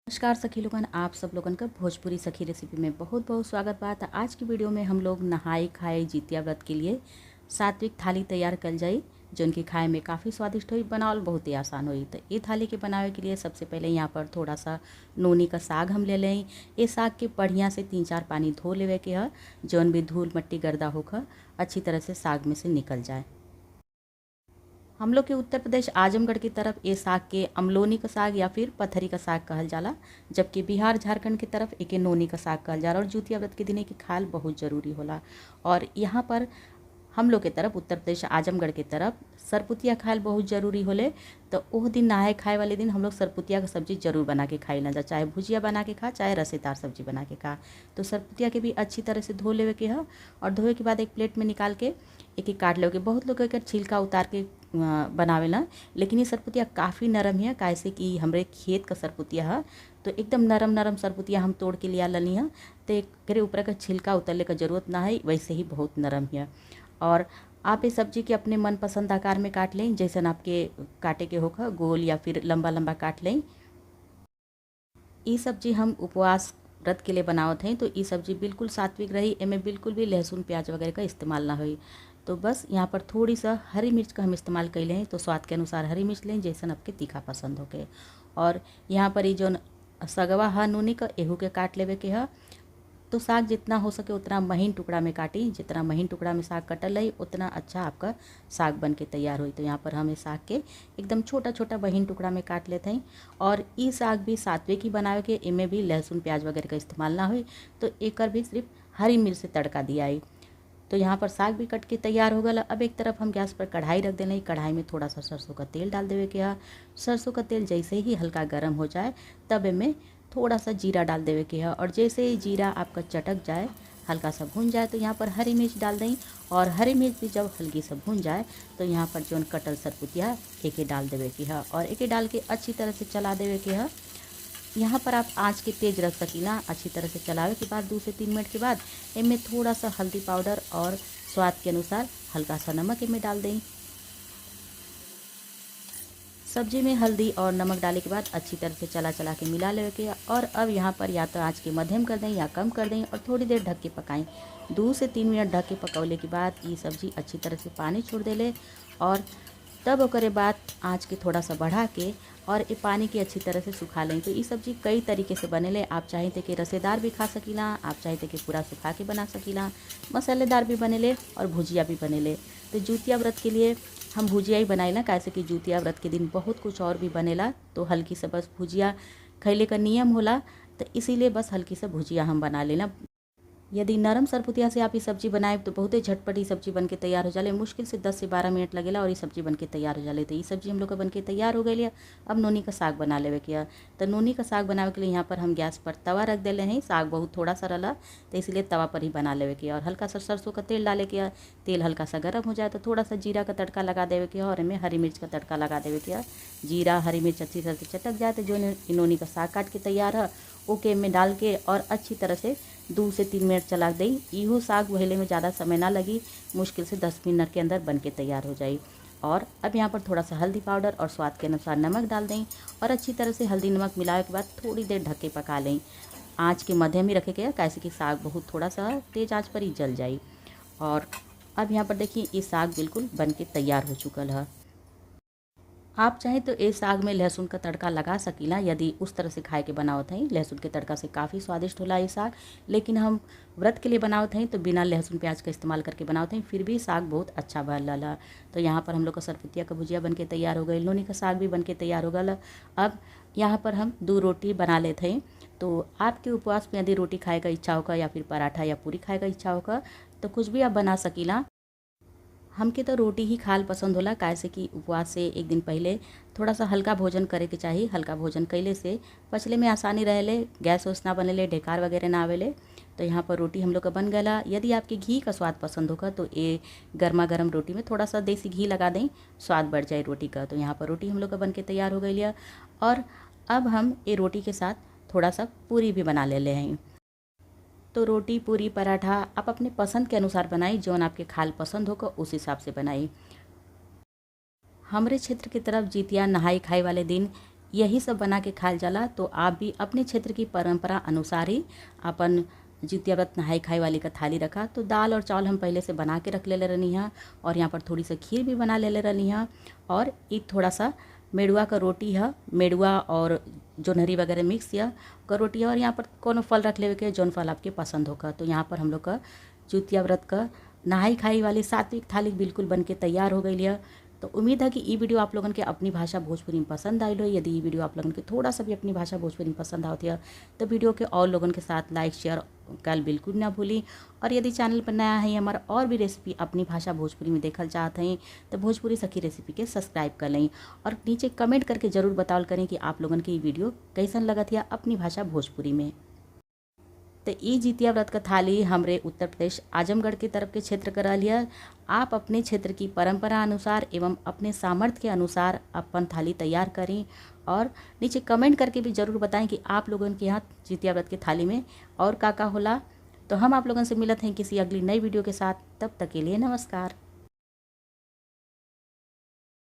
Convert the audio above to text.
नमस्कार सखी लोगन, आप सब लोगन का भोजपुरी सखी रेसिपी में बहुत बहुत स्वागत बा। त आज की वीडियो में हम लोग नहाई खाए जितिया व्रत के लिए सात्विक थाली तैयार कल जाई, जो उनकी खाए में काफ़ी स्वादिष्ट हुई, बनावल बहुत ही आसान हुई। तो ये थाली के बनावे के लिए सबसे पहले यहाँ पर थोड़ा सा नोनी का साग हम ले लें। ये साग के बढ़िया से 3-4 पानी धो लेवे के है, जौन भी धूल मट्टी गर्दा होकर अच्छी तरह से साग में से निकल जाए। हम लोग के उत्तर प्रदेश आजमगढ़ की तरफ ये साग के अमलोनी का साग या फिर पथरी का साग कहल जाला, जबकि बिहार झारखंड की तरफ एके नोनी का साग कहल जाला। और जुतिया व्रत के दिन की खाल बहुत ज़रूरी होला। और यहाँ पर हम लोग के तरफ उत्तर प्रदेश आजमगढ़ के तरफ सरपुतिया खायल बहुत ज़रूरी होले। तो ओह दिन नहाए खाए वाले दिन हम लोग सरपुतिया का सब्जी जरूर बना के खाई ना जा, चाहे भुजिया बना के खा चाहे रसेदार सब्जी बना के खा। तो सरपुतिया के भी अच्छी तरह से धो लेवे के है, और धोए के बाद एक प्लेट में निकाल के एक एक काट लेवे के। बहुत लोग एकर छिलका उतार के बनावेला, लेकिन ये सरपुतिया काफ़ी नरम है, कैसे कि हमरे खेत का सरपुतिया है। तो एकदम नरम नरम सरपुतिया हम तोड़ के लिया लनी है, तो एक ऊपर का छिलका उतरने का ज़रूरत ना है, वैसे ही बहुत नरम है। और आप इस सब्जी के अपने मनपसंद आकार में काट लें, जैसन आपके काटे के होगा, गोल या फिर लंबा लंबा काट लें। ये सब्जी हम उपवास व्रत के लिए बनावत हैं, तो ये सब्जी बिल्कुल सात्विक रही, इनमें बिल्कुल भी लहसुन प्याज वगैरह का इस्तेमाल ना हो। तो बस यहाँ पर थोड़ी सा हरी मिर्च का हम इस्तेमाल कर लें, तो स्वाद के अनुसार हरी मिर्च लें, जैसन आपके तीखा पसंद हो के। और यहाँ पर ये जो सगवा है नूनी का, एहू के काट लेवे के है। तो साग जितना हो सके उतना महीन टुकड़ा में काटी, जितना महीन टुकड़ा में साग कटल रही उतना अच्छा आपका साग बन के तैयार हुई। तो यहाँ पर हम इस साग के एकदम छोटा छोटा महीन टुकड़ा में काट लेते हैं। और ये साग भी सात्विक ही बनावे के, इनमें भी लहसुन प्याज वगैरह का इस्तेमाल ना हुई, तो एक भी सिर्फ हरी मिर्च से तड़का दिया है। तो यहाँ पर साग भी कट के तैयार हो गया। अब एक तरफ हम गैस पर कढ़ाई रख देना, कढ़ाई में थोड़ा सा सरसों का तेल डाल देवे के है। सरसों का तेल जैसे ही हल्का गर्म हो जाए तब इनमें थोड़ा सा जीरा डाल देवे के है। और जैसे ही जीरा आपका चटक जाए, हल्का सा भून जाए, तो यहाँ पर हरी मिर्च डाल दें। और हरी मिर्च भी जब हल्की सा भून जाए तो यहाँ पर जो कटल सरपुतिया एक डाल देवे के है, और एक डाल के अच्छी तरह से चला देवे के है। यहाँ पर आप आँच के तेज रख सकीला। अच्छी तरह से चलावे के बाद 2 से 3 मिनट के बाद इनमें थोड़ा सा हल्दी पाउडर और स्वाद के अनुसार हल्का सा नमक इनमें डाल दें। सब्जी में हल्दी और नमक डालने के बाद अच्छी तरह से चला चला के मिला लेवे के। और अब यहाँ पर या तो आँच के मध्यम कर दें या कम कर दें, और थोड़ी देर ढक के पकाएं। 2 से 3 मिनट ढक के पकौले के बाद ये सब्जी अच्छी तरह से पानी छोड़ देले, और तब ओकरे बाद आँच के थोड़ा सा बढ़ा के और ये पानी की अच्छी तरह से सुखा लें। तो ये सब्जी कई तरीके से बनेले। आप चाहें तो कि रसेदार भी खा सकीला, आप चाहें तो कि पूरा सुखा के बना सकीला, मसालेदार भी बनेले और भुजिया भी बनेले। तो जुतिया व्रत के लिए हम भुजिया ही बनाइला, कैसे कि जुतिया व्रत के दिन बहुत कुछ और भी बनेला, तो हल्की से बस भुजिया खैले का नियम होला, तो इसीलिए बस हल्की से भुजिया हम बना लेना। यदि नरम सरपुतिया से आप ये सब्जी बनाए तो बहुत ही झटपट ही सब्जी बन के तैयार हो जाले। मुश्किल से 10 से 12 मिनट लगेला और ये सब्जी बन के तैयार हो जाले। तो ये सब्जी हम लोग का बन के तैयार हो गई है। अब नोनी का साग बना लेवे के। तो नोनी का साग बनावे के लिए यहाँ पर हम गैस पर तवा रख देले हैं। साग बहुत थोड़ा सा रला, तो इसलिए तवा पर ही बना लेवे के। और हल्का सा सरसों का तेल डाले के। तेल हल्का सा गर्म हो जाए तो थोड़ा सा जीरा का तड़का लगा देवे के, और इनमें हरी मिर्च का तड़का लगा देवे के। जीरा हरी मिर्च अच्छी तरह से चटक जाए तो जो नोनी का साग काट के तैयार है ओके में डाल के और अच्छी तरह से 2 से 3 मिनट चला दें। इहो साग वहेले में ज़्यादा समय ना लगी, मुश्किल से 10 मिनट के अंदर बन के तैयार हो जाए। और अब यहाँ पर थोड़ा सा हल्दी पाउडर और स्वाद के अनुसार नमक डाल दें, और अच्छी तरह से हल्दी नमक मिलाने के बाद थोड़ी देर ढक के पका लें। आँच के मध्यम ही रखे गया, कैसे कि साग बहुत थोड़ा सा तेज आँच पर ही जल जाए। और अब यहाँ पर देखिए ये साग बिल्कुल बन के तैयार हो चुकल है। आप चाहें तो ये साग में लहसुन का तड़का लगा सकीला, यदि उस तरह से खाए के बनावत हैं। लहसुन के तड़का से काफ़ी स्वादिष्ट होला ये साग, लेकिन हम व्रत के लिए बनावत हैं तो बिना लहसुन प्याज का इस्तेमाल करके बनावत हैं, फिर भी साग बहुत अच्छा बनला। तो यहाँ पर हम लोग का सरपुतिया का भुजिया बन के तैयार हो गई, नोनी का साग भी बन के तैयार हो गया। अब यहाँ पर हम 2 रोटी बना लेते हैं। तो आपके उपवास में यदि रोटी खाए का इच्छा होगा या फिर पराठा या पूरी खाए का इच्छा होगा तो कुछ भी आप बना सकीला। हमके तो रोटी ही खाल पसंद होला, कैसे कि उपवास से एक दिन पहले थोड़ा सा हल्का भोजन करे के चाहिए। हल्का भोजन कैले से पचले में आसानी रहेले, गैस वैस ना बनेले, ढेकार वगैरह ना आवेले। तो यहाँ पर रोटी हम लोग का बन गया। यदि आपके घी का स्वाद पसंद होगा तो ये गर्मा गर्म रोटी में थोड़ा सा देसी घी लगा दें, स्वाद बढ़ जाए रोटी का। तो यहाँ पर रोटी हम लोग का बन के तैयार हो गई है। और अब हम ये रोटी के साथ थोड़ा सा पूरी भी बना ले हैं। तो रोटी पूरी पराठा आप अपने पसंद के अनुसार बनाई, जौन आपके खाल पसंद होगा उस हिसाब से बनाई। हमरे क्षेत्र की तरफ जितिया नहाई खाई वाले दिन यही सब बना के खायल जाला। तो आप भी अपने क्षेत्र की परंपरा अनुसार ही अपन जितिया व्रत नहाई खाई वाली का थाली रखा। तो दाल और चावल हम पहले से बना के रख ले रहनी है और यहाँ पर थोड़ी सी खीर भी बना ले रहनी है और एक थोड़ा सा मेड़ुआ का रोटी है, मेड़ुआ और जोनहरी वगैरह मिक्स या का रोटी है और यहाँ पर कोनो फल रख लेवे के जौन फल आपके पसंद होगा। तो यहाँ पर हम लोग का जितिया व्रत का नहाई खाई वाली सात्विक थाली बिल्कुल बन के तैयार हो गई है। तो उम्मीद है कि ये वीडियो आप लोगन के अपनी भाषा भोजपुरी में पसंद आई हो। यदि ये वीडियो आप लोगन के थोड़ा सा भी अपनी भाषा भोजपुरी में पसंद आती है तो वीडियो के और लोगन के साथ लाइक शेयर कल बिल्कुल ना भूली। और यदि चैनल पर नया है हमारा और भी रेसिपी अपनी भाषा भोजपुरी में देखल चाहते हैं तो भोजपुरी सखी रेसिपी के सब्सक्राइब कर लें और नीचे कमेंट करके ज़रूर बताओ करें कि आप लोगन के ये वीडियो कैसन लगत है अपनी भाषा भोजपुरी में। तो ये जितिया व्रत का थाली हमरे उत्तर प्रदेश आजमगढ़ की तरफ के क्षेत्र का रह लिया। आप अपने क्षेत्र की परंपरा अनुसार एवं अपने सामर्थ्य के अनुसार अपन थाली तैयार करें और नीचे कमेंट करके भी ज़रूर बताएं कि आप लोगों के यहाँ जितिया व्रत की थाली में और का होला। तो हम आप लोगों से मिलते हैं किसी अगली नई वीडियो के साथ। तब तक के लिए नमस्कार।